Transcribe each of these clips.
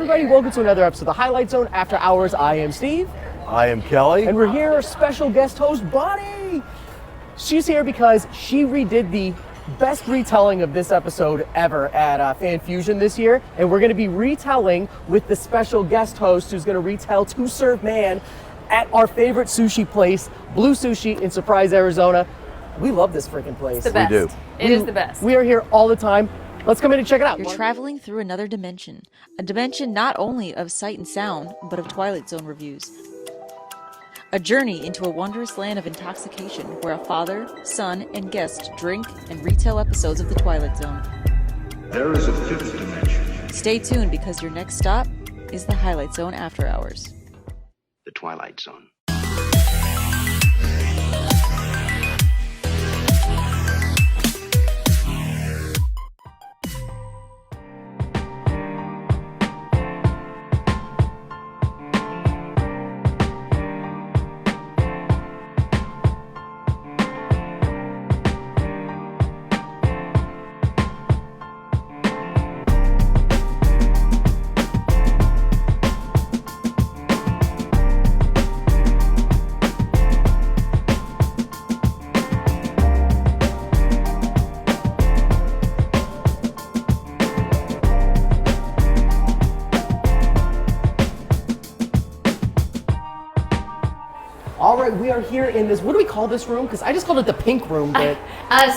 everybody, welcome to another episode of the Highlight Zone After Hours. I am Steve. I am Kelly. And we're here, our special guest host, Bonnie. She's here because she redid the best retelling of this episode ever at Fan Fusion this year. And we're gonna be retelling with the special guest host who's gonna retell To Serve Man at our favorite sushi place, Blue Sushi in Surprise, Arizona. We love this freaking place. It's the best. We do. It is the best. We are here all the time. Let's come in and check it out. You're traveling through another dimension. A dimension not only of sight and sound, but of Twilight Zone reviews. A journey into a wondrous land of intoxication where a father, son, and guest drink and retell episodes of the Twilight Zone. There is a fifth dimension. Stay tuned because your next stop is the Highlight Zone After Hours. The Twilight Zone. All right, we are here in this, what do we call this room? Because I just called it the pink room, but...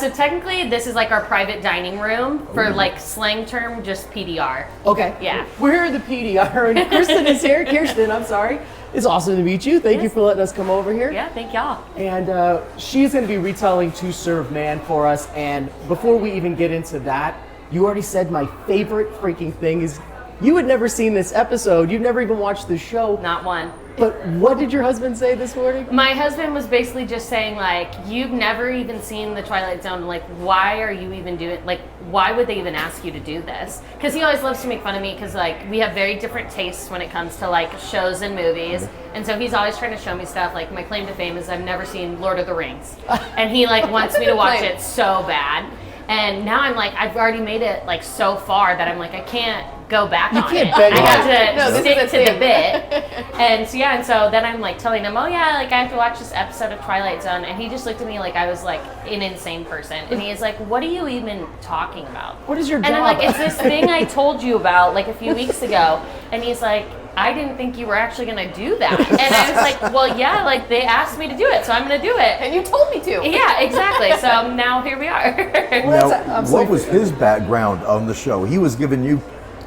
So technically, this is like our private dining room for like slang term, just PDR. Okay. Yeah. We're here in the PDR, and Kirsten is here. Kirsten, I'm sorry. It's awesome to meet you. Thank you for letting us come over here. Yeah, thank y'all. And she's going to be retelling To Serve Man for us. And before we even get into that, you already said my favorite freaking thing is you had never seen this episode. You've never even watched the show. Not one. But what did your husband say this morning? My husband was basically just saying, like, you've never even seen the Twilight Zone. Like, why are you even doing, like, why would they even ask you to do this? Because he always loves to make fun of me because, like, we have very different tastes when it comes to, like, shows and movies. And so he's always trying to show me stuff. Like, my claim to fame is I've never seen Lord of the Rings. And he, like, wants me to watch it so bad. And now I'm like, I've already made it, like, so far that I'm like, I can't go back on it. I have to stick to the bit. And so, yeah, and so then I'm like telling him, oh yeah, like I have to watch this episode of Twilight Zone. And he just looked at me like I was like an insane person. And he is like, what are you even talking about? What is your job? And I'm like, it's this thing I told you about like a few weeks ago. And he's like, I didn't think you were actually going to do that. And I was like, well, yeah, like they asked me to do it, so I'm going to do it. And you told me to. Yeah, exactly. So now here we are. Now, what was his background on the show? He was giving you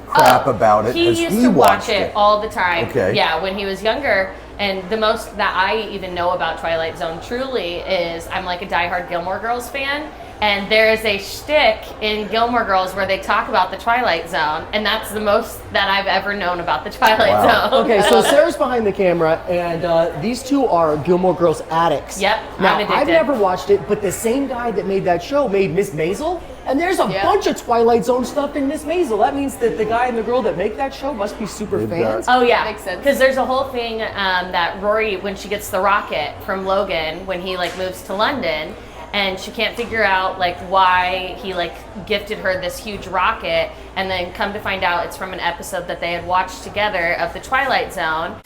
crap about it. He used to watch it it all the time. Okay. Yeah, when he was younger. And the most that I even know about Twilight Zone truly is I'm like a diehard Gilmore Girls fan. And there is a shtick in Gilmore Girls where they talk about the Twilight Zone, and that's the most that I've ever known about the Twilight Zone. Okay, so Sarah's behind the camera, and these two are Gilmore Girls addicts. Yep, now, I'm addicted. I've never watched it, but the same guy that made that show made Miss Maisel, and there's a bunch of Twilight Zone stuff in Miss Maisel. That means that the guy and the girl that make that show must be super fans. Oh yeah, Makes sense. Because there's a whole thing that Rory, when she gets the rocket from Logan, when he like moves to London, and she can't figure out like why he like gifted her this huge rocket, and then come to find out it's from an episode that they had watched together of the Twilight Zone.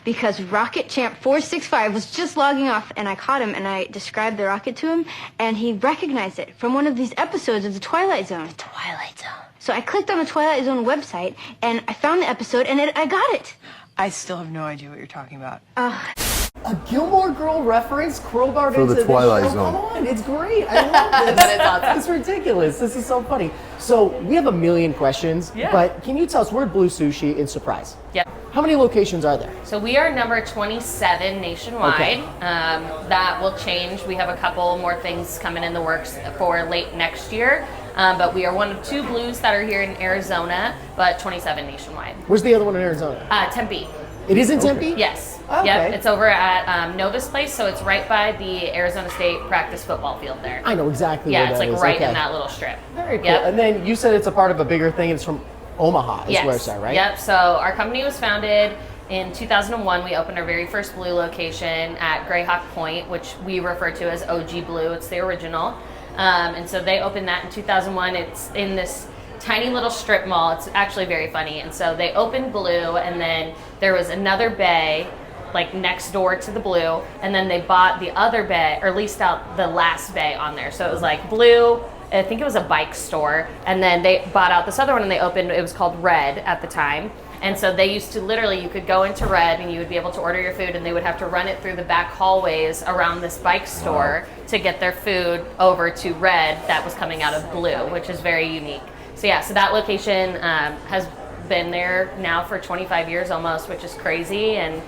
Because Rocket Champ 465 was just logging off, and I caught him and I described the rocket to him, and he recognized it from one of these episodes of the Twilight Zone. The Twilight Zone. So I clicked on the Twilight Zone website and I found the episode and I got it. I still have no idea what you're talking about. A Gilmore Girl reference crowbarred into the Twilight show. Zone. Come on, it's great. I love this. That is awesome. It's ridiculous. This is so funny. So we have a million questions, but can you tell us, we're at Blue Sushi in Surprise. Yep. How many locations are there? So we are number 27 nationwide. Okay. That will change. We have a couple more things coming in the works for late next year. But we are one of two Blues that are here in Arizona, but 27 nationwide. Where's the other one in Arizona? Tempe. It is in Tempe? Yes. Okay. Yep. It's over at Nova's place, so it's right by the Arizona State practice football field there. I know exactly Yeah, where it's that like is. right Okay. in that little strip. Very cool. Yep. And then you said it's a part of a bigger thing. It's from Omaha, is where it's at, right? Yep. So our company was founded in 2001. We opened our very first Blue location at Greyhawk Point, which we refer to as OG Blue. It's the original. And so they opened that in 2001. It's in this tiny little strip mall. It's actually very funny. And so they opened Blue, and then there was another bay like next door to the Blue, and then they bought the other bay, or leased out the last bay on there. So it was like Blue, I think it was a bike store, and then they bought out this other one and they opened, it was called Red at the time. And so they used to literally, you could go into Red and you would be able to order your food, and they would have to run it through the back hallways around this bike store to get their food over to Red that was coming out of Blue, which is very unique. So yeah, so that location has been there now for 25 years almost, which is crazy, and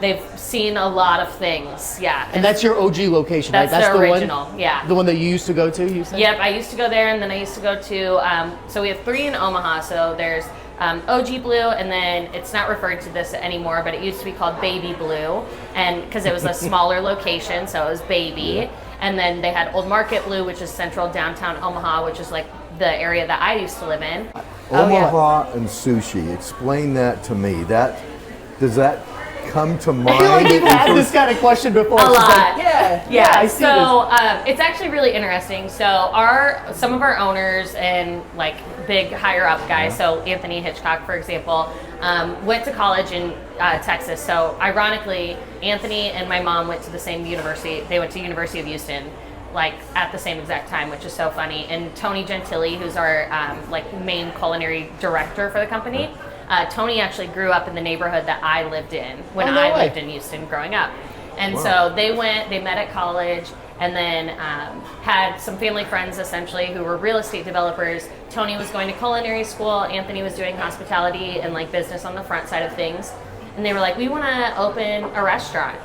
they've seen a lot of things. Yeah. And that's your OG location, that's right? That's the the original, one, yeah. The one that you used to go to, you said? Yep, I used to go there, and then I used to go to, so we have 3 in Omaha. So there's OG Blue, and then it's not referred to this anymore, but it used to be called Baby Blue, and because it was a smaller location, so it was Baby. And then they had Old Market Blue, which is central downtown Omaha, which is like the area that I used to live in. Omaha and sushi. Explain that to me. Does that come to mind? I feel like you've had this kind of question before. A It's lot. like, yeah, I see so it's actually really interesting. So some of our owners and like big higher up guys, so Anthony Hitchcock, for example, went to college in Texas. So ironically, Anthony and my mom went to the same university. They went to University of Houston, like at the same exact time, which is so funny. And Tony Gentili, who's our like main culinary director for the company, Tony actually grew up in the neighborhood that I lived in when I lived in Houston growing up. And so they met at college, and then had some family friends essentially who were real estate developers. Tony was going to culinary school, Anthony was doing hospitality and like business on the front side of things. And they were like, we want to open a restaurant.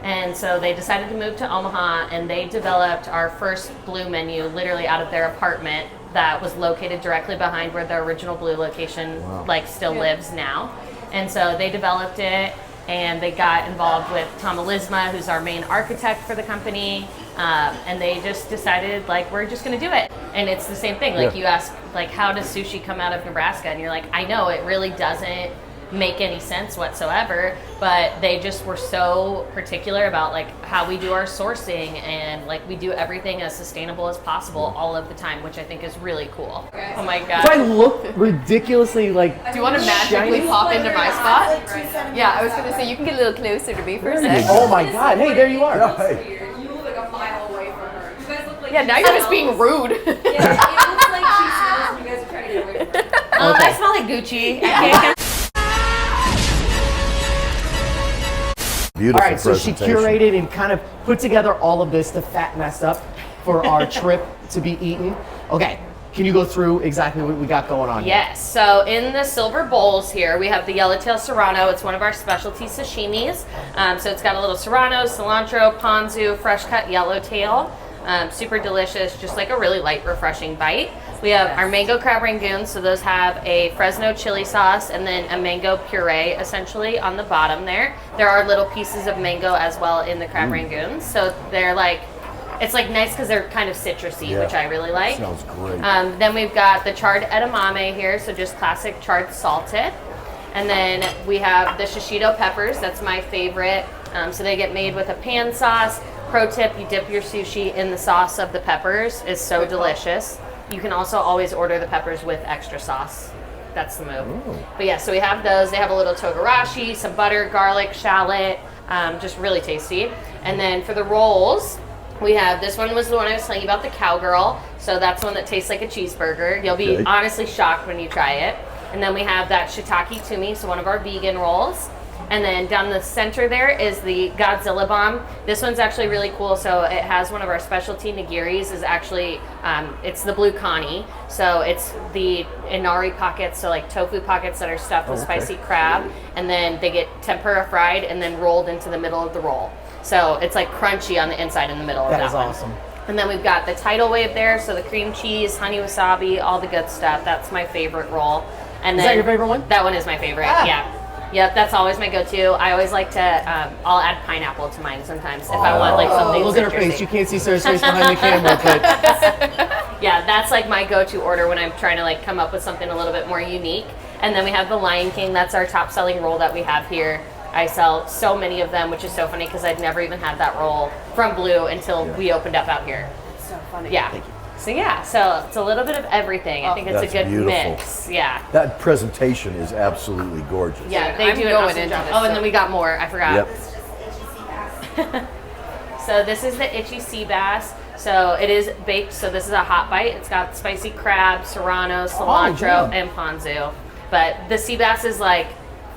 And so they decided to move to Omaha, and they developed our first Blue menu literally out of their apartment that was located directly behind where the original Blue location like still lives now. And so they developed it, and they got involved with Tom Elisma, who's our main architect for the company, and they just decided like, we're just going to do it. And it's the same thing, like you ask like, how does sushi come out of Nebraska? And you're like, I know it really doesn't make any sense whatsoever, but they just were so particular about like how we do our sourcing, and like we do everything as sustainable as possible all of the time, which I think is really cool. Oh my god. Do I look ridiculously like Do you want to magically shiny? pop into my spot? Yeah, I was going to say, you can get a little closer to me for a sec. Oh my god, hey, there you are. You look like a mile away from her. You guys look like Yeah, now you're just being rude. Yeah, it looks like she smells and you guys are trying to get away from her. I smell like Gucci. Beautiful All right, so she presentation. curated and kind of put together all of this to fatten us up for our trip to be eaten. Okay, can you go through exactly what we got going on here? Yes, so in the silver bowls here, we have the yellowtail serrano. It's one of our specialty sashimis. So it's got a little serrano, cilantro, ponzu, fresh cut yellowtail. Super delicious, just like a really light, refreshing bite. We have our mango crab rangoons, so those have a Fresno chili sauce and then a mango puree essentially on the bottom there. There are little pieces of mango as well in the crab rangoons, so they're like, it's like nice because they're kind of citrusy, which I really like. Sounds great. Then we've got the charred edamame here, so just classic charred salted. And then we have the shishito peppers, that's my favorite. So they get made with a pan sauce. Pro tip, you dip your sushi in the sauce of the peppers. It's so delicious. You can also always order the peppers with extra sauce. That's the move. Ooh. But yeah, so we have those. They have a little togarashi, some butter, garlic, shallot, just really tasty. And then for the rolls, we have, this one was the one I was telling you about, the cowgirl. So that's one that tastes like a cheeseburger. You'll be honestly shocked when you try it. And then we have that shiitake tumi, so one of our vegan rolls. And then down the center there is the Godzilla bomb. This one's actually really cool. So it has one of our specialty nigiris, is actually, it's the blue kani. So it's the inari pockets, so like tofu pockets that are stuffed with spicy crab. And then they get tempura fried and then rolled into the middle of the roll. So it's like crunchy on the inside and the middle of that That is one. awesome. And then we've got the tidal wave there, so the cream cheese, honey wasabi, all the good stuff. That's my favorite roll. And Is that your favorite one? That one is my favorite, yeah. Yep, that's always my go-to. I always like to, I'll add pineapple to mine sometimes if I want like something Look at her citrusy. face. You can't see Sarah's face behind the camera, but Yeah, that's like my go-to order when I'm trying to like come up with something a little bit more unique. And then we have the Lion King. That's our top-selling roll that we have here. I sell so many of them, which is so funny because I'd never even had that roll from Blue until we opened up out here. So funny. Yeah. So yeah, so it's a little bit of everything. I think it's a That's good beautiful. mix. Yeah. That presentation is absolutely gorgeous. Yeah, they I'm do an going awesome into job. this, Oh, and so- then we got more. I forgot. Yep. So this is the itchy sea bass. So it is baked. So this is a hot bite. It's got spicy crab, serrano, cilantro, damn. and ponzu. But the sea bass is like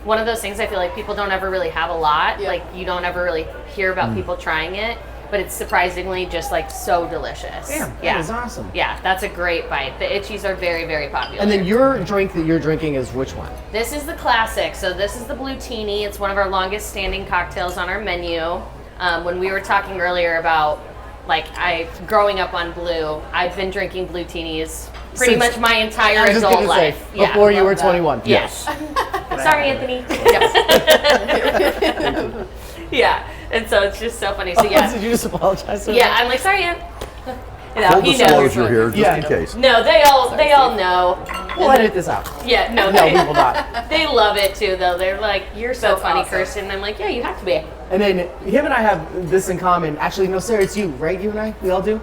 one of those things I feel like people don't ever really have a lot. Yeah. Like you don't ever really hear about people trying it. But it's surprisingly just like so delicious. Damn, that yeah. is awesome. Yeah, that's a great bite. The itchies are very, very popular. And then your drink that you're drinking is which one? This is the classic. So this is the Blue Teeny. It's one of our longest standing cocktails on our menu. When we were talking earlier about growing up on Blue, I've been drinking Blue Teenies pretty Since- much my entire I was just adult gonna say, life. Yeah. before you were love that. 21. Yes. Sorry, Anthony. Yeah. And so it's just so funny. So Did yeah. you just apologize? to Yeah, her? I'm like, sorry, Ann. Full he knows. disclosure here, just Yeah. in case. No, they all know. We'll edit this out. Yeah, no, No, we will not. They love it too, though. They're like, "You're so That's funny, awesome. Kirsten." And I'm like, "Yeah, you have to be." And then him and I have this in common. Actually, no, Sarah, it's you, right? You and I, we all do.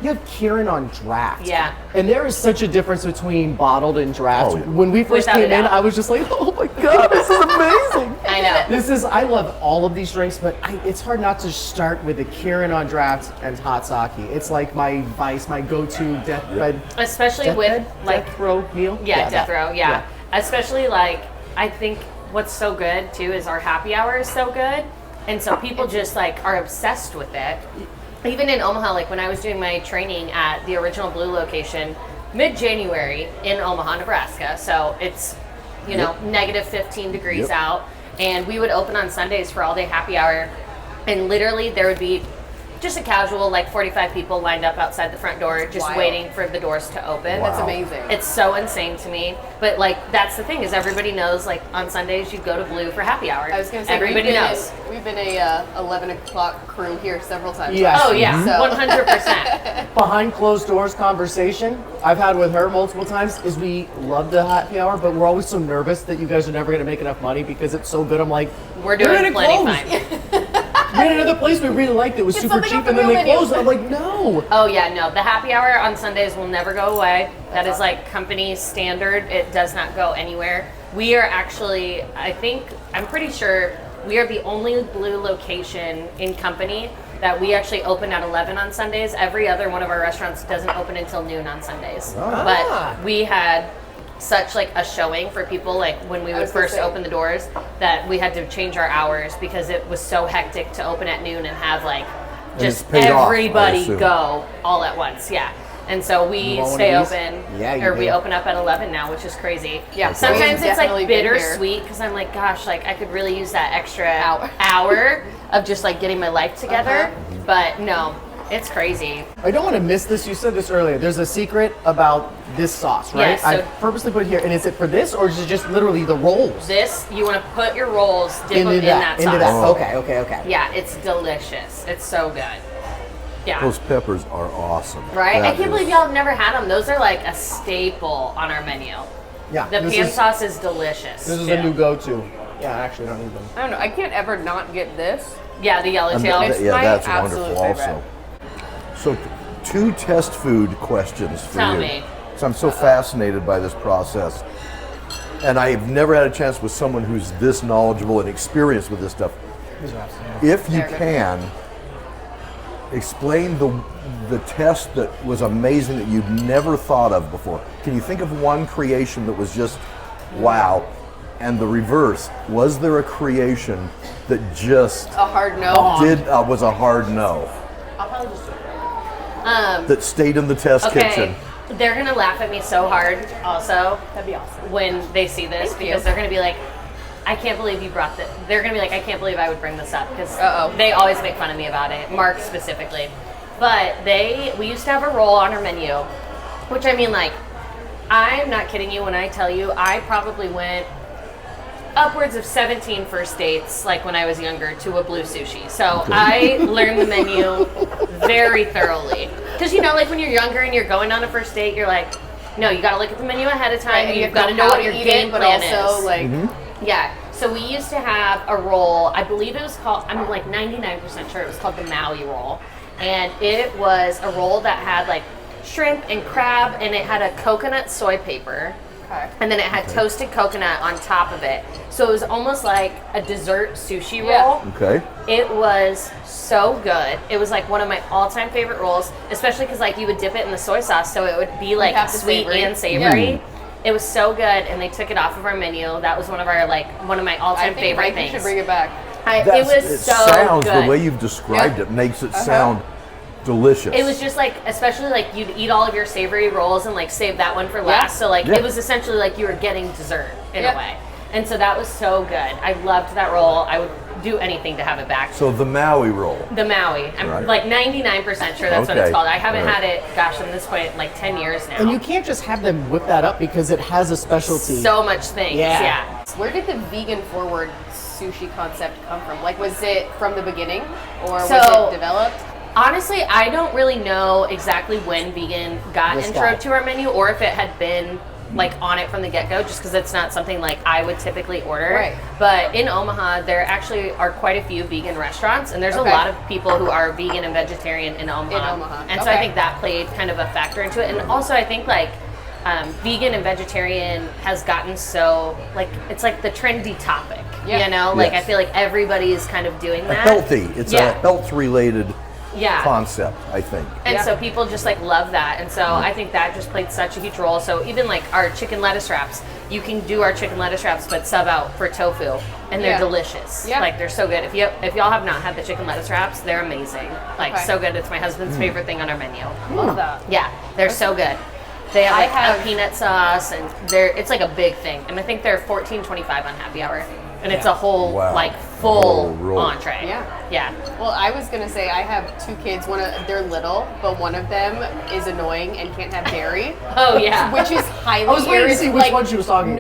You have Kieran on draft. Yeah. And there is such a difference between bottled and draft. Oh, yeah. When we first Without a came in, doubt. I was just like, oh my God, this is amazing. I know. I love all of these drinks, but it's hard not to start with a Kieran on draft and hot sake. It's like my vice, my go-to deathbed. Especially with like, death row meal. yeah, death that. row, yeah. Especially like, I think what's so good too is our happy hour is so good, and so people just like are obsessed with it. Even in Omaha, like when I was doing my training at the original Blue location, mid-January in Omaha, Nebraska. So it's, negative 15 degrees Yep. out, and we would open on Sundays for all day happy hour, and literally there would be just a casual 45 people lined up outside the front door just Wild. waiting for the doors to open. That's amazing. It's so insane to me. But that's the thing is everybody knows on Sundays you go to Blue for happy hour. I was going to say, everybody knows. We've been a 11 o'clock crew here several times. Yes. Oh yeah, So- 100%. Behind closed doors conversation I've had with her multiple times is we love the happy hour, but we're always so nervous that you guys are never going to make enough money because it's so good. I'm like, We're "They're doing gonna plenty close." fine. We had another place we really liked that was Get super something cheap, off and the then they menu. closed. I'm like, no. Oh yeah, no. The happy hour on Sundays will never go away. That is company standard. It does not go anywhere. We are actually, I'm pretty sure we are the only Blue location in company that we actually open at 11 on Sundays. Every other one of our restaurants doesn't open until noon on Sundays. But we had such a showing for people when we would was gonna first say. open the doors that we had to change our hours because it was so hectic to open at noon and have it's just paid off, I everybody assume. go all at once. Yeah. And so we You want one stay of these? open, Yeah, you or we do. open up at 11 now, which is crazy. Yeah, Sometimes we've it's definitely been here. bittersweet because I'm like, gosh, I could really use that extra hour of just getting my life together. But no, it's crazy. I don't want to miss this. You said this earlier. There's a secret about this sauce, right? Yes, so- I purposely put it here. And is it for this, or is it just literally the rolls This, you want to put your rolls, dip them in that sauce. Into that. Oh. Okay. Yeah, it's delicious. It's so good. Yeah. Those peppers are awesome. Right? I That can't is- believe y'all have never had them. Those are a staple on our menu. Yeah. The this pan is, sauce is delicious. This is too. a new go-to. Yeah, I actually don't need them. I don't know. I can't ever not get this. Yeah, the yellowtail. It's Yeah, my that's absolute wonderful favorite. also. So, two test food questions for Tell you. me. So I'm so fascinated by this process. And I've never had a chance with someone who's this knowledgeable and experienced with this stuff. If you can, explain the test that was amazing that you'd never thought of before. Can you think of one creation that was just wow? And the reverse, was there a creation that just A hard no. was a hard no? I'll probably just do it. That stayed in the test Okay. kitchen. They're gonna laugh at me so hard also That'd be awesome. when they see this Thank because you. they're gonna be like, I can't believe you brought this. They're gonna be like, I can't believe I would bring this up because Uh-oh. they always make fun of me about it, Mark specifically. But we used to have a roll on our menu, which I'm not kidding you when I tell you I probably went upwards of 17 first dates when I was younger to a Blue Sushi. So I learned the menu very thoroughly. Because when you're younger and you're going on a first date, you're like, no, you got to look at the menu ahead of time. Right, and You've you got to know how what your eat game it, but plan also is. Yeah. So we used to have a roll. I believe it was called. I'm 99% sure it was called the Maui roll, and it was a roll that had shrimp and crab, and it had a coconut soy paper. Okay. And then it had toasted coconut on top of it. So it was almost like a dessert sushi roll. Yeah. Okay. It was so good. It was like one of my all-time favorite rolls, especially because like you would dip it in the soy sauce, so it would be like have the sweet savory. and savory. It was so good, and they took it off of our menu. That was one of my all-time favorite things. You should bring it back. It was it so sounds, good. the way you've described it makes it sound delicious. It was just like, especially like you'd eat all of your savory rolls and like save that one for last. So like it was essentially like you were getting dessert in a way. And so that was so good. I loved that roll. I would do anything to have it back. So the Maui roll. The Maui. I'm like 99% sure that's what it's called. I haven't had it, gosh, at this point, like 10 years now. And you can't just have them whip that up because it has a specialty. So much things. Yeah. Where did the vegan forward sushi concept come from? Like, was it from the beginning, or was it developed? Honestly, I don't really know exactly when vegan got intro to our menu, or if it had been like on it from the get-go, just because it's not something like I would typically order. Right. But in Omaha, there actually are quite a few vegan restaurants, and there's a lot of people who are vegan and vegetarian in Omaha. And so I think that played kind of a factor into it. And also I think like vegan and vegetarian has gotten so, like, it's like the trendy topic, you know? Like I feel like everybody is kind of doing that. Healthy. It's a health-related concept, I think. And so people just like love that. And so I think that just played such a huge role. So even like our chicken lettuce wraps, you can do our chicken lettuce wraps but sub out for tofu, and they're delicious. Like they're so good. If y'all have not had the chicken lettuce wraps, they're amazing. Like so good. It's my husband's favorite thing on our menu. Love that. Yeah, they're so good. They have like a peanut sauce, and it's like a big thing. And I think they're $14.25 on happy hour. And it's a whole like full entree. Yeah. Well, I was gonna say I have two kids. They're little, but one of them is annoying and can't have dairy. Oh yeah. Which is highly. I was waiting to see which one she was talking.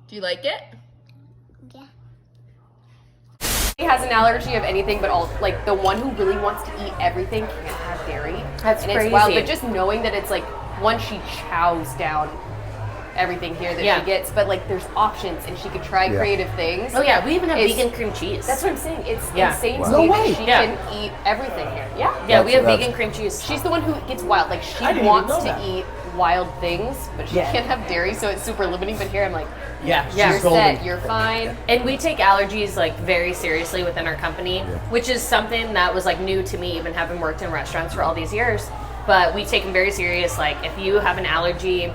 Do you like it? Yeah. He has an allergy of anything but all. Like the one who really wants to eat everything can't have dairy. That's crazy. It's wild, but just knowing that it's like once she chows down everything here that she gets, but like there's options and she could try creative things. Oh yeah, we even have vegan cream cheese. That's what I'm saying. It's insane to No me way. that she can eat everything here. Yeah, we have vegan cream cheese. She's the one who gets wild. Like she wants to eat wild things, but she can't have dairy, so it's super limiting. But here I'm like, you're set, you're fine. And we take allergies like very seriously within our company, which is something that was like new to me, even having worked in restaurants for all these years. But we take them very serious. Like if you have an allergy,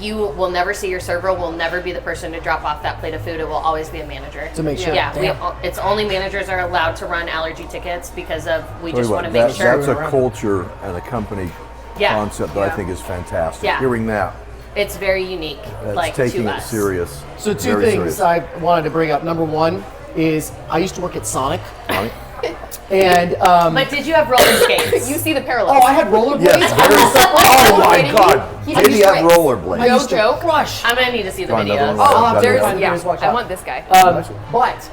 you will never see your server, will never be the person to drop off that plate of food. It will always be a manager. To make sure. Yeah, it's only managers are allowed to run allergy tickets because we just want to make sure. That's a culture and a company concept that I think is fantastic. Yeah. Hearing that. It's very unique, That's like taking to it us. serious. So two things I wanted to bring up. Number one is I used to work at Sonic. And but did you have roller skates? You see the parallels. Oh, I had rollerblades. Yes, oh my God! Did he have rollerblades? No joke. Crush. I'm gonna need to see the Fine, videos. Oh, there's watch I out. want this guy. But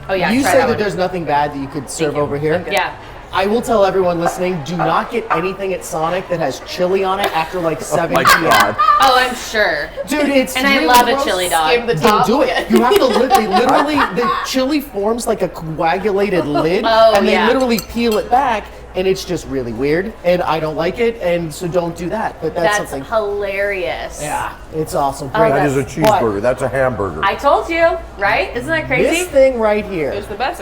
Oh yeah, you try said that one. there's nothing bad that you could serve over here. Yeah. I will tell everyone listening, do not get anything at Sonic that has chili on it after like 7 my p.m. God. Oh, I'm sure. Dude, it's And I really love a gross. chili dog. Skim the Don't top. do it. You have to literally, the chili forms like a coagulated lid, Oh, and they yeah. literally peel it back, and it's just really weird, and I don't like it, and so don't do that. But that's something. Hilarious. Yeah, it's awesome. Great. That is a cheeseburger. That's a hamburger. I told you, right? Isn't that crazy? This thing right here, It's the best.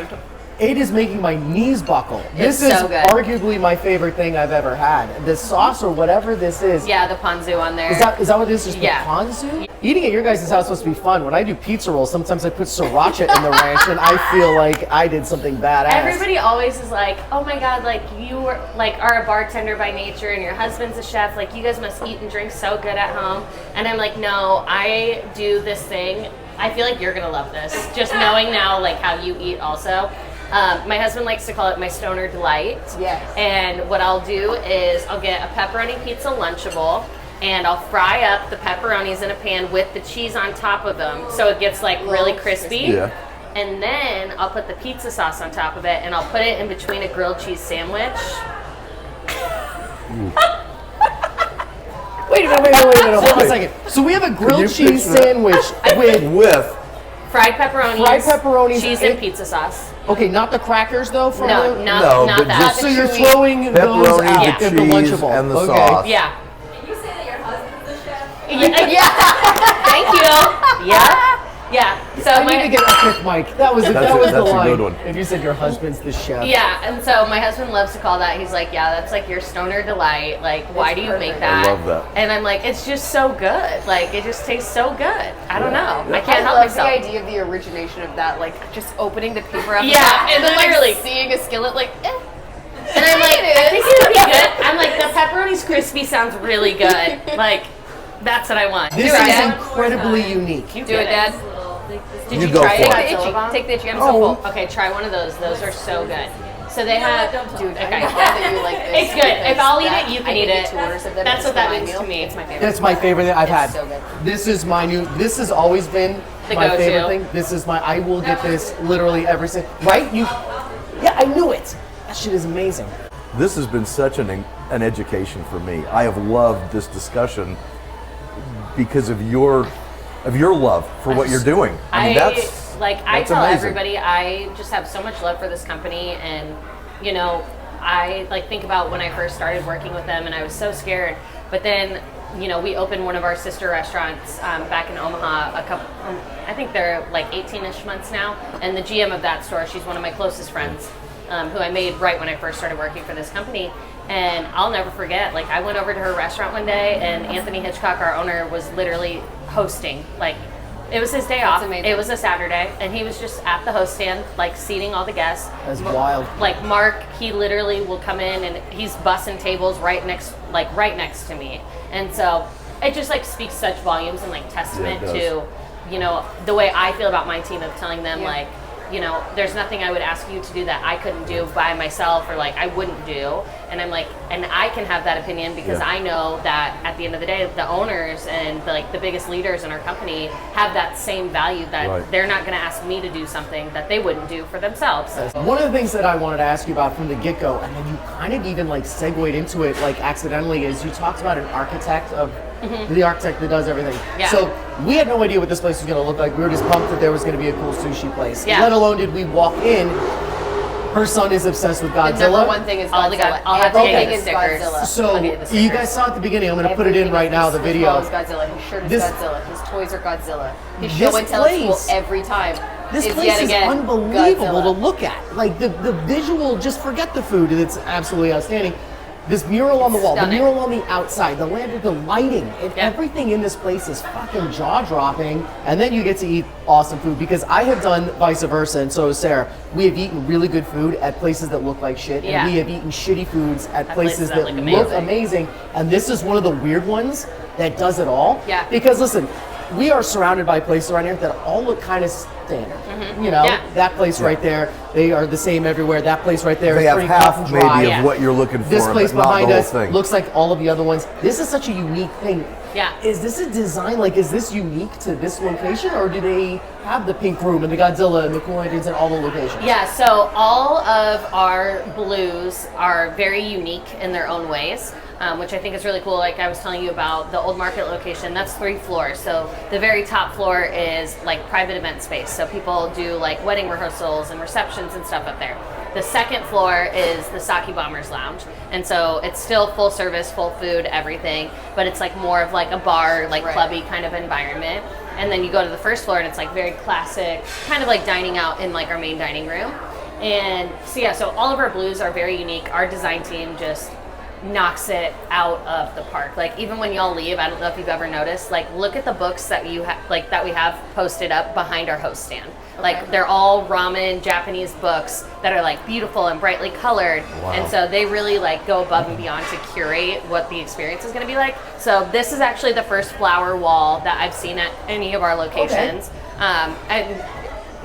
it is making my knees buckle. It's This is so good. arguably my favorite thing I've ever had. The sauce or whatever this is. Yeah, the ponzu on there. Is that what it is? Just Yeah. the ponzu? Eating at your guys' house is supposed to be fun. When I do pizza rolls, sometimes I put sriracha in the ranch, and I feel like I did something badass. Everybody always is like, oh my God, like you are a bartender by nature and your husband's a chef. Like you guys must eat and drink so good at home. And I'm like, no, I do this thing. I feel like you're gonna love this. Just knowing now like how you eat also. My husband likes to call it my stoner delight. Yes. And what I'll do is I'll get a pepperoni pizza Lunchable, and I'll fry up the pepperonis in a pan with the cheese on top of them, so it gets like really crispy. Yeah. And then I'll put the pizza sauce on top of it, and I'll put it in between a grilled cheese sandwich. Wait a minute, hold on a second. So we have a grilled cheese sandwich with Fried pepperonis. Fried pepperonis Cheese and pizza sauce. Okay, not the crackers though. From No, the, not but that. just So you're throwing those pepperoni, out the in the cheese, Lunchable. and the Okay. sauce. Yeah. Can you say that your husband's a chef? Yeah. Thank you. Yeah. Yeah. So I need to get a quick mic. That was the That's line. a good one. If you said your husband's the chef. Yeah, and so my husband loves to call that. He's like, yeah, that's like your stoner delight. Like, why do you make that? I love that. And I'm like, it's just so good. Like, it just tastes so good. I don't know. I can't I help love myself. the idea of the origination of that, like just opening the paper up. Yeah, and then literally. like seeing a skillet, like. And I'm like, I think it would be good. I'm like, the pepperoni's crispy sounds really good. Like, that's what I want. This Do it, is Dad. incredibly unique. You Do it, get Dad. Did You you go try for it? it. Take the itchy. Godzilla bomb? Take the itchy. I'm Oh. so full. Okay, try one of those. Those are so good. So they have, Dude, okay. I love that you like this. It's good. If because I'll eat that- it, you I can eat get it. tours of them That's just what that for my means meal. to me. It's my favorite. That's my favorite that I've had. so good. This is my new. This has always been The my go-to. favorite thing. This is my. I will get this literally every single. Right? You. Yeah, I knew it. That shit is amazing. This has been such an education for me. I have loved this discussion because of your love for what you're doing. I mean, I that's tell amazing. everybody, I just have so much love for this company, and you know, I like think about when I first started working with them, and I was so scared. But then, you know, we opened one of our sister restaurants back in Omaha. I think they're like 18-ish months now, and the GM of that store, she's one of my closest friends, who I made right when I first started working for this company. And I'll never forget, like I went over to her restaurant one day, and Anthony Hitchcock, our owner, was literally hosting. Like, it was his day off. amazing. It was a Saturday, and he was just at the host stand, like seating all the guests. That's wild. Like Mark, he literally will come in and he's bussing tables right next to me, and so it just like speaks such volumes and like testament Yeah, it to, you know, the way I feel about my team of telling them like, you know, there's nothing I would ask you to do that I couldn't do by myself, or like I wouldn't do. And I'm like, and I can have that opinion because Yeah. I know that at the end of the day, the owners and the biggest leaders in our company have that same value, that Right. they're not going to ask me to do something that they wouldn't do for themselves. One of the things that I wanted to ask you about from the get-go, and then you kind of even like segued into it like accidentally, is you talked about an architect of the architect that does everything. Yeah. So we had no idea what this place was going to look like. We were just pumped that there was going to be a cool sushi place. Yeah. Let alone did we walk in. Her son is obsessed with The Godzilla. number one thing is All the Godzilla. I'll have to Okay. get Everything the is stickers. Godzilla. So I'll get the you stickers. guys saw at the beginning. I'm going to put it in Everything right now. The His video. phone is Godzilla. His shirt is This- Godzilla. His toys are Godzilla. His This show and tell at school place- every time. This is place yet is again unbelievable Godzilla. to look at. Like the visual, just forget the food. It's absolutely outstanding. This mural on the wall, Stunning. the mural on the outside, the lantern, the lighting, Yeah. everything in this place is fucking jaw-dropping. And then you get to eat awesome food, because I have done vice versa, and so has Sarah. We have eaten really good food at places that look like shit, Yeah. and we have eaten shitty foods at places places that that look look amazing. amazing. And this is one of the weird ones that does it all. Yeah. Because listen, we are surrounded by places around here that all look kind of standard. You know, Yeah. that place right there, they are the same everywhere. That place right there They is have pretty cut half and maybe dry. of Yeah. what you're looking for, This place but not behind the whole us thing. looks like all of the other ones. This is such a unique thing. Yeah. Is this a design, like, is this unique to this location, or do they have the pink room and the Godzilla and the cool lanterns in all the locations? Yeah, so all of our blues are very unique in their own ways, which I think is really cool. Like I was telling you about the Old Market location, that's 3 floors. So the very top floor is like private event space. So people do like wedding rehearsals and receptions and stuff up there. The second floor is the Sake Bombers Lounge. And so it's still full service, full food, everything, but it's like more of like a bar, like clubby kind of environment. And then you go to the first floor and it's like very classic, kind of like dining out in like our main dining room. And so yeah, so all of our blues are very unique. Our design team just knocks it out of the park. Like even when y'all leave, I don't know if you've ever noticed, like look at the books that you have, like that we have posted up behind our host stand. Like they're all ramen Japanese books that are like beautiful and brightly colored. Wow. And so they really like go above and beyond to curate what the experience is going to be like. So this is actually the first flower wall that I've seen at any of our locations. And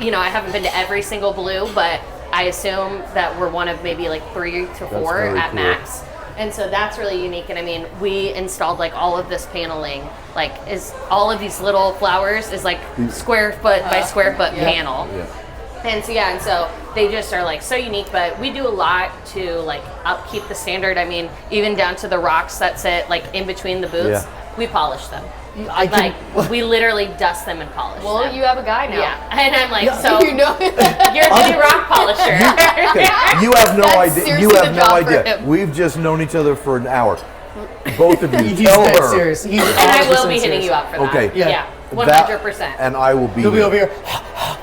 you know, I haven't been to every single blue, but I assume that we're one of maybe like 3 to 4 very at cool. max. And so that's really unique. And I mean, we installed like all of this paneling, like is all of these little flowers is like square foot by square foot panel. Yeah. And so yeah, and so they just are like so unique, but we do a lot to like upkeep the standard. I mean, even down to the rocks that sit like in between the booths, Yeah. we polish them. I can. Like, we literally dust them and polish Well, them. you have a guy now. Yeah, and I'm like, Yeah. so You know. you're the rock polisher. Okay, you have no That's idea. You seriously have the no job for idea. him. We've just known each other for an hour. Both of you, He's tell dead her. serious. He's And I will 100% be hitting serious. you up for that. Okay. Yeah. That- 100%. And I will be. He'll be over here.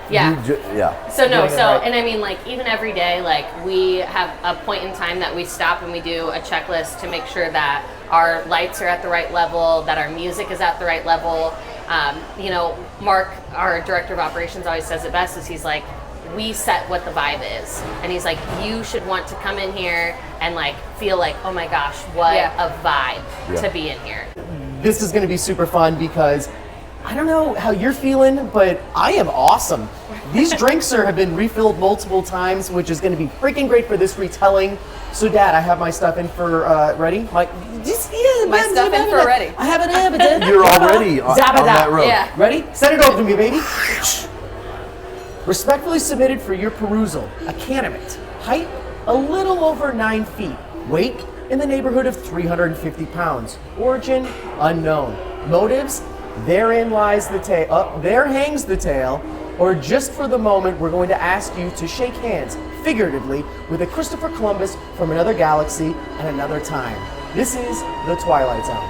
Yeah. Yeah. So no, Doing it so right. and I mean like even every day, like we have a point in time that we stop and we do a checklist to make sure that our lights are at the right level, that our music is at the right level. You know, Mark, our director of operations, always says it best. Is he's like, we set what the vibe is, and he's like, you should want to come in here and like feel like, oh my gosh, what a vibe to be in here. This is going to be super fun because I don't know how you're feeling, but I am awesome. These drinks have been refilled multiple times, which is going to be freaking great for this retelling. So, Dad, I have my stuff in for ready. My stuff in for ready. I have it in. You're already on that road. Yeah. Ready? Send it over to me, baby. Respectfully submitted for your perusal, a Kanamit. Height, a little over 9 feet. Weight, in the neighborhood of 350 pounds. Origin, unknown. Motives, therein lies the tail. There hangs the tail. Or just for the moment, we're going to ask you to shake hands, figuratively, with a Christopher Columbus from another galaxy and another time. This is the Twilight Zone.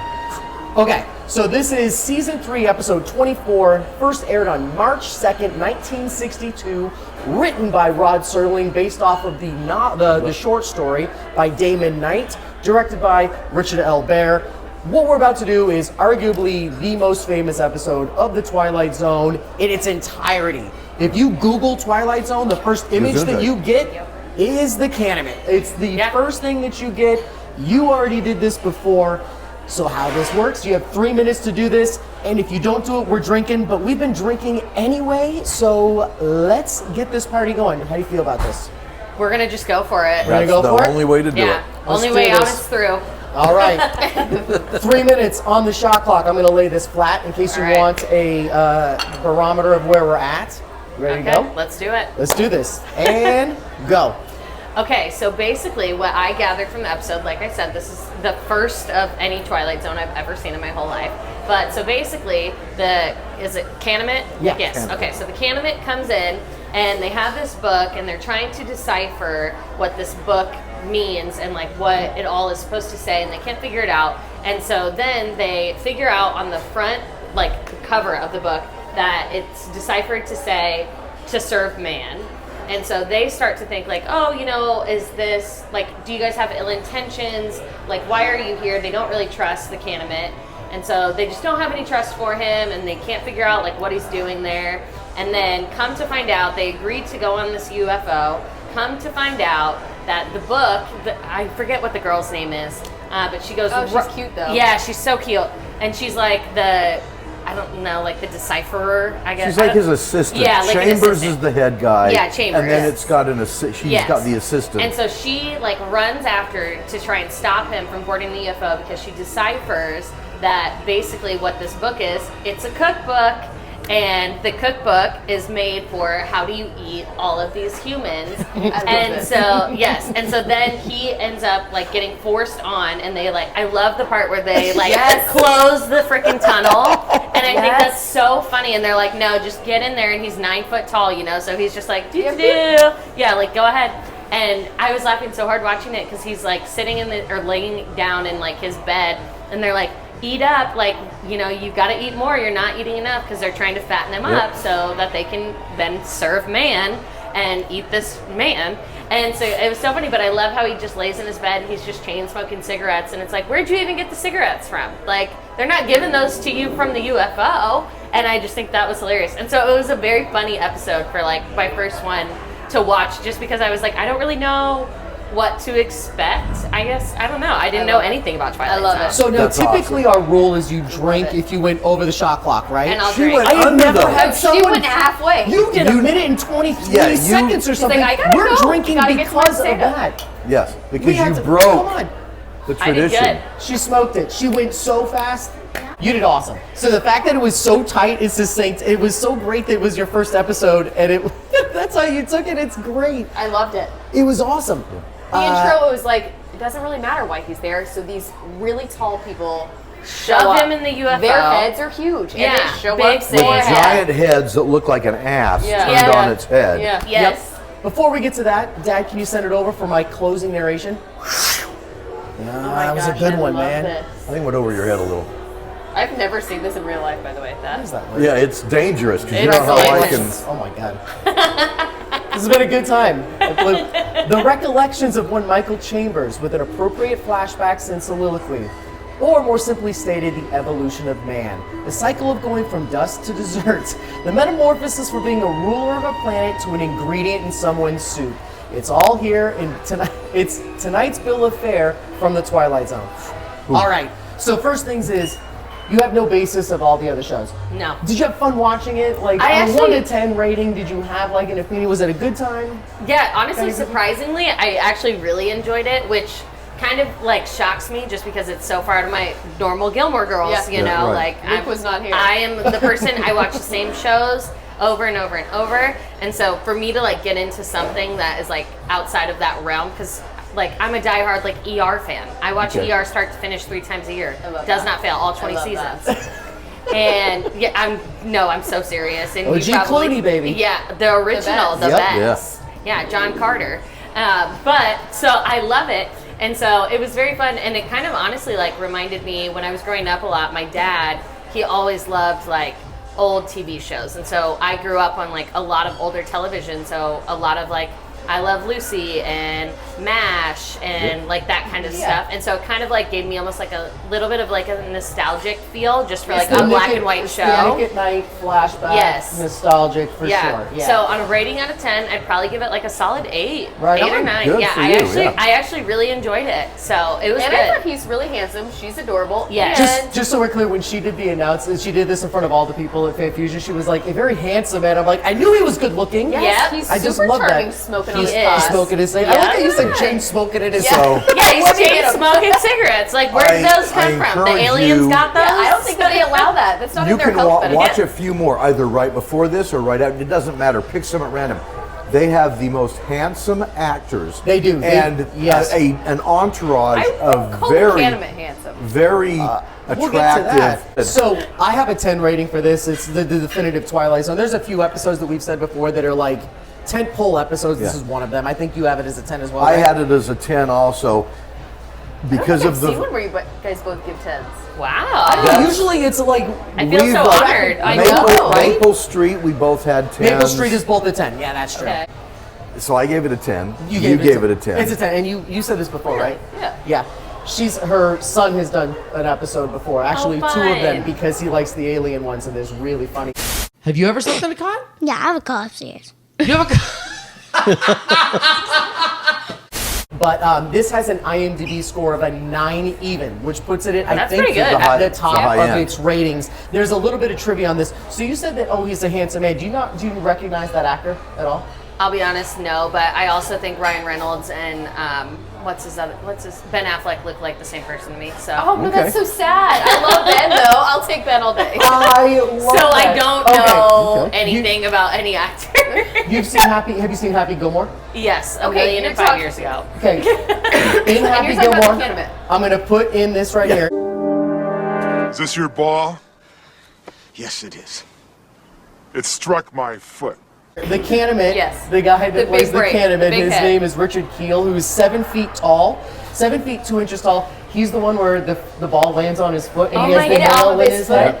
Okay, so this is season 3, episode 24, first aired on March 2nd, 1962, written by Rod Serling, based off of the short story by Damon Knight, directed by Richard L. Bear. What we're about to do is arguably the most famous episode of the Twilight Zone in its entirety. If you Google Twilight Zone, the first image that you get is the Kanamit. It's the first thing that you get. You already did this before. So how this works, you have 3 minutes to do this, and if you don't do it, we're drinking, but we've been drinking anyway, so let's get this party going. How do you feel about this? We're gonna just go for it. We're gonna go That's for the it? only way to do Yeah. it. Only Let's way do out this. is through. All right, 3 minutes on the shot clock. I'm gonna lay this flat in case you All right. want a barometer of where we're at. Ready to Okay, go? let's do it. Let's do this, and go. Okay, so basically what I gathered from the episode, like I said, this is the first of any Twilight Zone I've ever seen in my whole life. But so basically, is it Kanamit? Yeah, Yes. Kanamit. Okay, so the Kanamit comes in and they have this book and they're trying to decipher what this book means and like what it all is supposed to say, and they can't figure it out. And so then they figure out on the front, like cover of the book, that it's deciphered to say to serve man. And so they start to think like, oh, you know, is this, like, do you guys have ill intentions? Like, why are you here? They don't really trust the Kanamit. And so they just don't have any trust for him, and they can't figure out, like, what he's doing there. And then come to find out, they agreed to go on this UFO. Come to find out that the book, I forget what the girl's name is, but she goes... Oh, she's cute, though. Yeah, she's so cute. And she's like I don't know, like the decipherer, I guess. She's like his assistant. Yeah, like an Chambers assistant. is the head guy. Yeah, Chambers. And then Yes. it's got she's got the assistant. And so she like runs after to try and stop him from boarding the UFO because she deciphers that basically what this book is, it's a cookbook, and the cookbook is made for how do you eat all of these humans. And so yes, and so then he ends up like getting forced on, and they like, I love the part where they like close the freaking tunnel, and I think that's so funny. And they're like, no, just get in there, and he's 9 foot tall, you know, so he's just like yeah, like go ahead. And I was laughing so hard watching it because he's like sitting or laying down in like his bed, and they're like, eat up, like, you know, you've got to eat more, you're not eating enough, because they're trying to fatten him up so that they can then serve man and eat this man. And so it was so funny, but I love how he just lays in his bed and he's just chain smoking cigarettes, and it's like, where'd you even get the cigarettes from? Like, they're not giving those to you from the UFO. And I just think that was hilarious. And so it was a very funny episode for like my first one to watch, just because I was like, I don't really know what to expect, I guess. I don't know. I didn't know anything about Twilight Zone. I love it. So now, That's typically our rule is you drink if you went over the shot clock, right? And I'll She drink. went I have under never though. had She someone. went halfway. You did a minute and 23 Yeah, you- seconds or something. like, I gotta We're go. drinking Gotta get to my because of potato. that. Yes, because We had you to- broke Come on. the I did tradition. good. She smoked it. She went so fast. You did awesome. So the fact that it was so tight is succinct. It was so great that it was your first episode, and it that's how you took it. It's great. I loved it. It was awesome. The intro was like, it doesn't really matter why he's there. So these really tall people shove him in the UFO. Their heads are huge. And Yeah, they show big up thing. for With giant heads that look like an ass Yeah. turned Yeah. on its head. Yeah. Yes. Before we get to that, Dad, can you send it over for my closing narration? That was a good one, man. I think it went over your head a little. I've never seen this in real life, by the way. What is that? Yeah, it's dangerous because you It's know how I can. dangerous. Oh my God. This has been a good time. The recollections of one Michael Chambers with an appropriate flashbacks and soliloquy. Or more simply stated, the evolution of man. The cycle of going from dust to dessert. The metamorphosis from being a ruler of a planet to an ingredient in someone's soup. It's all here in tonight. It's tonight's bill of fare from the Twilight Zone. All right. So first things is, you have no basis of all the other shows. No. Did you have fun watching it? Like, I on a actually- 1 to 10 rating, did you have like an opinion? Was it a good time? Yeah, honestly, Okay. surprisingly, I actually really enjoyed it, which kind of like shocks me just because it's so far out of my normal Gilmore Girls, Yeah. you know, right. like Luke was not here. I am the person, I watch the same shows over and over and over. And so for me to like get into something that is like outside of that realm, because like I'm a diehard like ER fan. I watch Okay. ER start to finish 3 times a year. I love Does that. not fail, all 20 I love seasons. that. And yeah, I'm so serious. And you OG probably- Clooney, baby. Yeah, the original, the best. best. Yeah, John Carter. But so I love it. And so it was very fun. And it kind of honestly like reminded me when I was growing up a lot, my dad, he always loved like old TV shows. And so I grew up on like a lot of older television. So a lot of like I Love Lucy and MASH and like that kind of stuff. And so it kind of like gave me almost like a little bit of like a nostalgic feel just for like a black and white It's show. The Nick at Night flashback. Yes. Nostalgic for Yeah. sure. Yeah. So on a rating out of 10, I'd probably give it like a solid 8. Right 8 or on. 9. Good Yeah, for I you, actually yeah. I actually really enjoyed it. So it was And good. I thought he's really handsome. She's adorable. Yes. And Just so we're clear, when she did the announcement, she did this in front of all the people at Fan Fusion. She was like, a very handsome man. I'm like, I knew he was good looking. yes, Yep. he's I just super love charming, that. smoking He's on his pot. smoking his thing. I like how you said chain smoking in his Yeah. So yeah, he's Let me chain get 'em. smoking cigarettes. Like where did I- those come I from? The encourage aliens you- got those? Yeah, I don't think that they allow that. That's not you in their can health benefit. watch a few more, either right before this or right after. It doesn't matter. Pick some at random. They have the most handsome actors. They do. And yes. an entourage I of call very, Kanamit handsome. very We'll get to attractive. that. So I have a 10 rating for this. It's the definitive Twilight Zone. There's a few episodes that we've said before that are like tentpole episodes. This Yeah. is one of them. I think you have it as a 10 as well. I right? had it as a 10 also because I've of seen one the. where you guys both give 10s. Wow. That's- Usually it's like I feel so honored. I know. Maple Street, we both had 10s. Maple Street is both a 10. Yeah, that's true. Okay. So I gave it a 10. You gave it it a 10. It's a 10, and you said this before, right? Yeah. Yeah. Her son has done an episode before. Actually, two of them fun. because he likes the alien ones, and there's really funny. Have you ever slept in a cot? Yeah, I have a car upstairs. You have But this has an IMDb score of a 9 even, which puts it at, I That's think, pretty good. at the It's a top high of end. its ratings. There's a little bit of trivia on this. So you said that, oh, he's a handsome man. Do you recognize that actor at all? I'll be honest, no, but I also think Ryan Reynolds and Ben Affleck look like the same person to me. So Oh, no, Okay. that's so sad. I love Ben, though. I'll take Ben all day. I love so I that. don't Okay, know okay. anything about any actor. Have you seen Happy Gilmore? Yes, a Okay, million you're and 5 talking- years ago. Okay. In Happy you're talking about Gilmore, the Kanamit. I'm going to put in this right here. Is this your ball? Yes, it is. It struck my foot. The Kanamit, Yes. the guy that The plays big the brain, Kanamit, big his head. name is Richard Keel, who's 7 feet tall, 7 feet 2 inches tall. He's the one where the ball lands on his foot and Oh he has my the God, nail of in his his foot. head.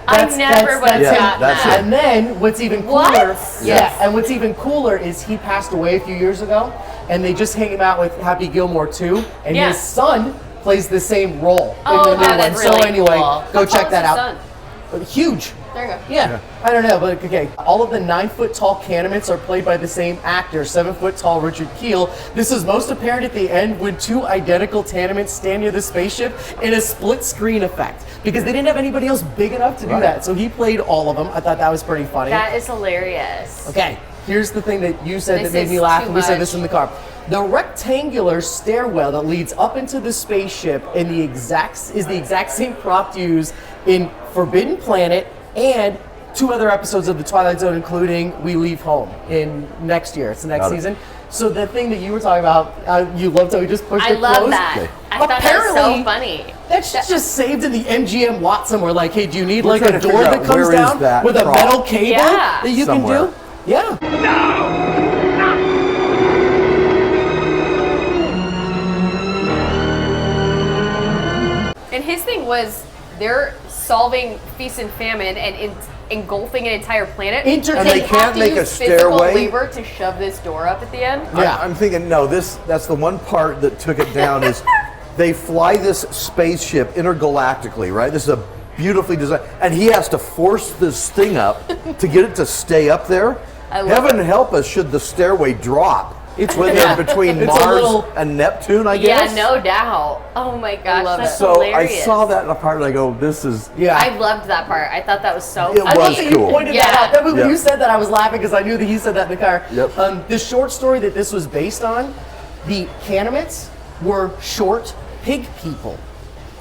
I never would have Yeah, gotten that's that. it. And then what's even cooler, What? yeah, and what's even cooler is he passed away a few years ago, and they just hang him out with Happy Gilmore 2, and Yeah. his son plays the same role Oh, in the new wow, that's one. So really anyway, cool. go How check tall that is his out. son? Huge. There you go. Yeah, I don't know, but okay. All of the 9 foot tall Kanamits are played by the same actor, 7 foot tall Richard Keel. This is most apparent at the end when 2 identical Tanamits stand near the spaceship in a split screen effect because they didn't have anybody else big enough to do that. So he played all of them. I thought that was pretty funny. That is hilarious. Okay, here's the thing that you said This that made is me laugh, too and we said much. this in the car. The rectangular stairwell that leads up into the spaceship is the exact same prop used in Forbidden Planet and 2 other episodes of the Twilight Zone, including We Leave Home in next year. It's the next season. So the thing that you were talking about, you loved how we just pushed it close. I love that. I thought that was so funny. That's just saved in the MGM lot somewhere. Like, hey, do you need We're like trying a to door figure that out comes where is down that with a prop? metal cable that you Somewhere. can do? Yeah. And his thing was they're solving feast and famine and engulfing an entire planet. And they can't make a stairway. Labor to shove this door up at the end. Yeah. I'm thinking, no, that's the one part that took it down is they fly this spaceship intergalactically, right? This is a beautifully designed, and he has to force this thing up to get it to stay up there. Heaven help us should the stairway drop. It's when they're between Mars and Neptune, I guess. Yeah, no doubt. Oh my gosh, that's so hilarious. I saw that in a part and I go, this is... Yeah. I loved that part. I thought that was so It funny. I love was that cool. you pointed that out. When Yep. you said that, I was laughing because I knew that he said that in the car. Yep. The short story that this was based on, the Kanamits were short pig people.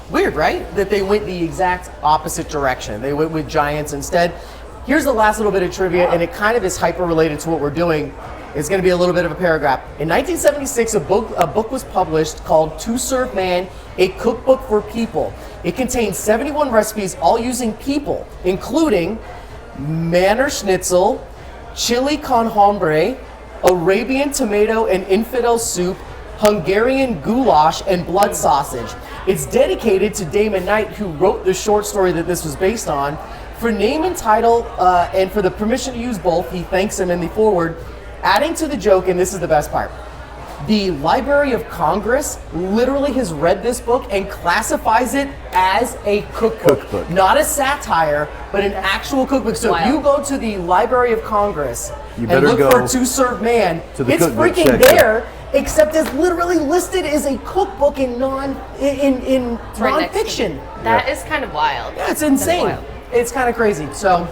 Weird, right? That they went the exact opposite direction. They went with giants instead. Here's the last little bit of trivia, and it kind of is hyper related to what we're doing. It's going to be a little bit of a paragraph. In 1976, a book was published called To Serve Man, a cookbook for people. It contains 71 recipes, all using people, including Manner Schnitzel, chili con hombre, Arabian tomato and infidel soup, Hungarian goulash, and blood sausage. It's dedicated to Damon Knight, who wrote the short story that this was based on. For name and title, and for the permission to use both, he thanks him in the foreword, adding to the joke, and this is the best part. The Library of Congress literally has read this book and classifies it as a cookbook. Not a satire, but an actual cookbook. So if you go to the Library of Congress and look for To Serve Man, it's freaking section. there, except it's literally listed as a cookbook in nonfiction. That is kind of wild. Yeah, it's insane. It's kind of crazy. So,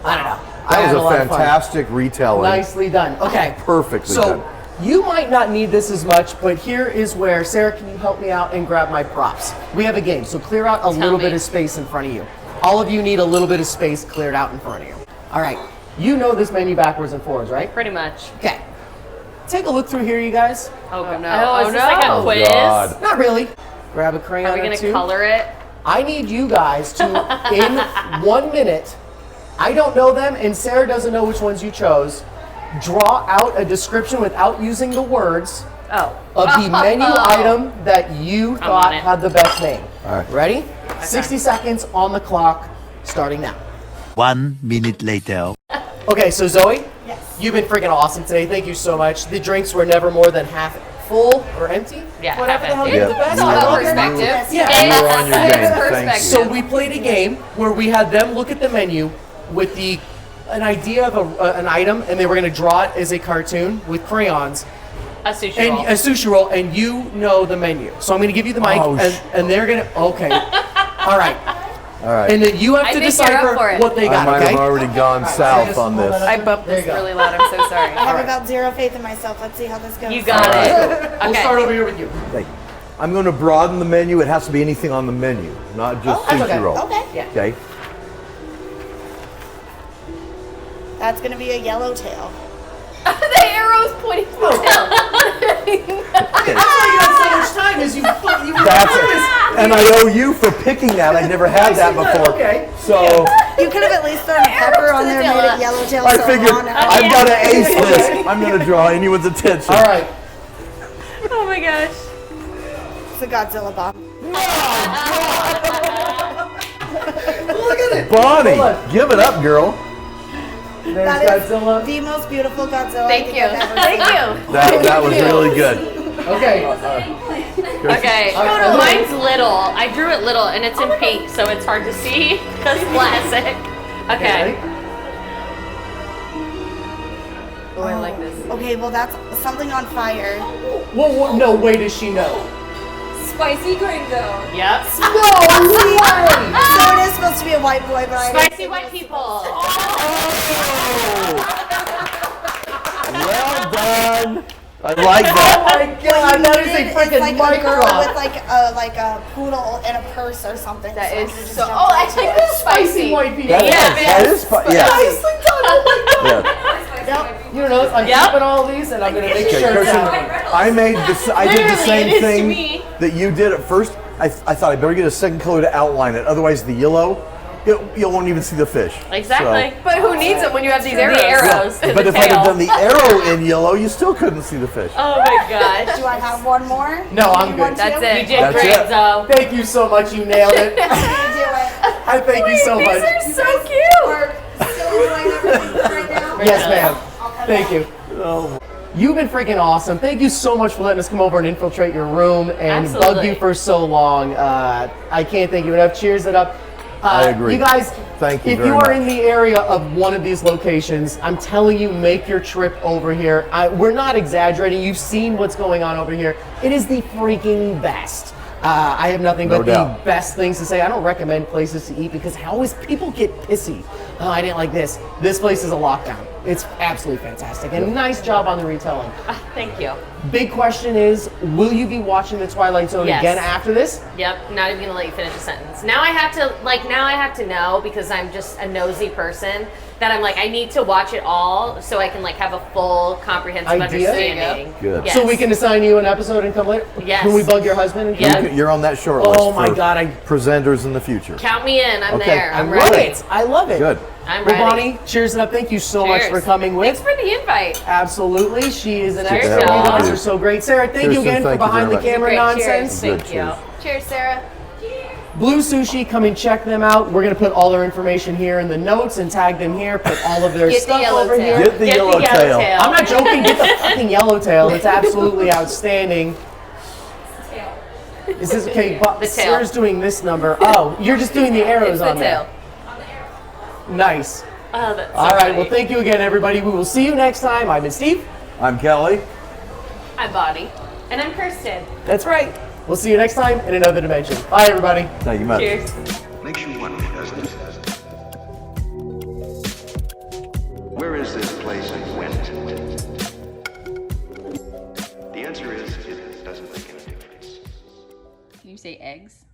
I don't know. That was a fantastic retelling. Nicely done. Okay. Perfectly done. So, you might not need this as much, but here is where, Sarah, can you help me out and grab my props? We have a game, so clear out a little bit of space in front of you. All of you need a little bit of space cleared out in front of you. All right. You know this menu backwards and forwards, right? Pretty much. Okay. Take a look through here, you guys. Oh no. Oh, is this like a quiz? God. Not really. Grab a crayon. Are we or going two. to color it? I need you guys to, in 1 minute, I don't know them, and Sarah doesn't know which ones you chose, draw out a description without using the words of the menu item that you thought had the best name. All right. Ready? 60 seconds on the clock, starting now. 1 minute later. Okay, so Zoe, you've been freaking awesome today. Thank you so much. The drinks were never more than half full or empty. Yeah, whatever half the hell empty. you're the best. It's all I about love it. perspective. Yeah. You were on your game. Thank you. So we played a game where we had them look at the menu with an idea of an item, and they were going to draw it as a cartoon with crayons. A sushi And roll. a sushi roll, and you know the menu. So I'm going to give you the mic, and they're going to. Okay. All right. All right. And then you have I to think you're up decipher for it. what they I got. might Okay. have already gone south on this. I bumped this really loud. I'm so sorry. I have about zero faith in myself. Let's see how this goes. You got it. We'll Okay. start over here with you. Okay. I'm going to broaden the menu. It has to be anything on the menu, not just that's sushi okay. roll. Okay. Yeah. Okay. That's going to be a yellowtail. The arrow's pointing to the tail. That's why you have so much time. Is you That's it. And I owe you for picking that. I never had that before. Okay. So You could have at least thrown a pepper on there and made it yellowtail. I so figured on out. I've got to ace this. I'm going to draw anyone's attention. All right. Oh my gosh. It's a Godzilla bomb. Look at it. Bonnie, Hold on. give it up, girl. There's That is Godzilla. the most beautiful Godzilla. Thank you. Thank you. That was really good. Okay. Okay. Mine's little. I drew it little, and it's in pink, so it's hard to see because classic. Okay. Oh, I like this. Okay, well that's something on fire. Well, no way does she know. Spicy gringo. Yep. No way. So it is supposed to be a white boy, but I didn't Spicy think white it was- people. Well done. I like that. Oh my god, that is a freaking like mic a girl drop. with like a poodle and a purse or something. That so is I could've just so. jumped Oh, I into like it. this spicy. White people. That is yeah. Nicely done. Oh my god. Yeah. You know, I'm Yep. keeping all these, and I'm gonna make Okay, sure it's Kirsten, out. I made this. I did the Literally, same it is to thing me. that you did at first. I thought I better get a second color to outline it. Otherwise, the yellow, you won't even see the fish. Exactly. So- But who needs them when you have these arrows? The arrows. and but the if I'd tail. have done the arrow in yellow, you still couldn't see the fish. Oh my gosh. Do I have one more? No, I'm You good. want to? That's it. You did That's great, it. Zoe. Thank you so much. You nailed it. Do it. I thank you so much. These are so cute. We're still enjoying everything right now. Yes, ma'am. I'll come Thank back. you. You've been freaking awesome. Thank you so much for letting us come over and infiltrate your room and bug Absolutely. you for so long. I can't thank you enough. Cheers it up. I agree. You guys, Thank you if very you are much. in the area of one of these locations, I'm telling you, make your trip over here. We're not exaggerating. You've seen what's going on over here. It is the freaking best. I have nothing No but doubt. the best things to say. I don't recommend places to eat because people get pissy. Oh, I didn't like this. This place is a lockdown. It's absolutely fantastic. And nice job on the retelling. Thank you. Big question is, will you be watching the Twilight Zone Yes. again after this? Yep, not even gonna let you finish a sentence. Now I have to know because I'm just a nosy person that I'm like, I need to watch it all so I can like have a full comprehensive Idea? understanding. Good. Yes. So we can assign you an episode and come later? Yes. Can we bug your husband? And Yeah. You're on that short list Oh my for God, presenters in the future. Count me in. I'm Okay, there. I I'm love ready. it. I love it. Good. I'm Well, ready. Bonnie, cheers it up. Thank you so much Cheers. for coming Thanks with. for the invite. Absolutely. She is an Cheers, expert. You y'all. guys are so great. Sarah, thank you Kirsten, again for thank you behind the very much. camera Great, nonsense. cheers. Thank Good, you. cheers. Cheers, Sarah. Blue Sushi, come and check them out. We're going to put all their information here in the notes and tag them here. Put all of their Get the stuff yellowtail. over here. Get the yellowtail. I'm not joking. Get the fucking yellowtail. It's absolutely outstanding. Is this okay? The tail. Sarah's doing this number. Oh, you're just doing the arrows It's the on there. tail. Nice. Oh, that's so All right. funny. Well, thank you again, everybody. We will see you next time. I've been Steve. I'm Kelly. I'm Bonnie. And I'm Kirsten. That's right. We'll see you next time in another dimension. Bye, everybody. Thank you much. Cheers. Makes you wonder, doesn't it? Where is this place and when? The answer is, it doesn't make any difference. Can you say eggs?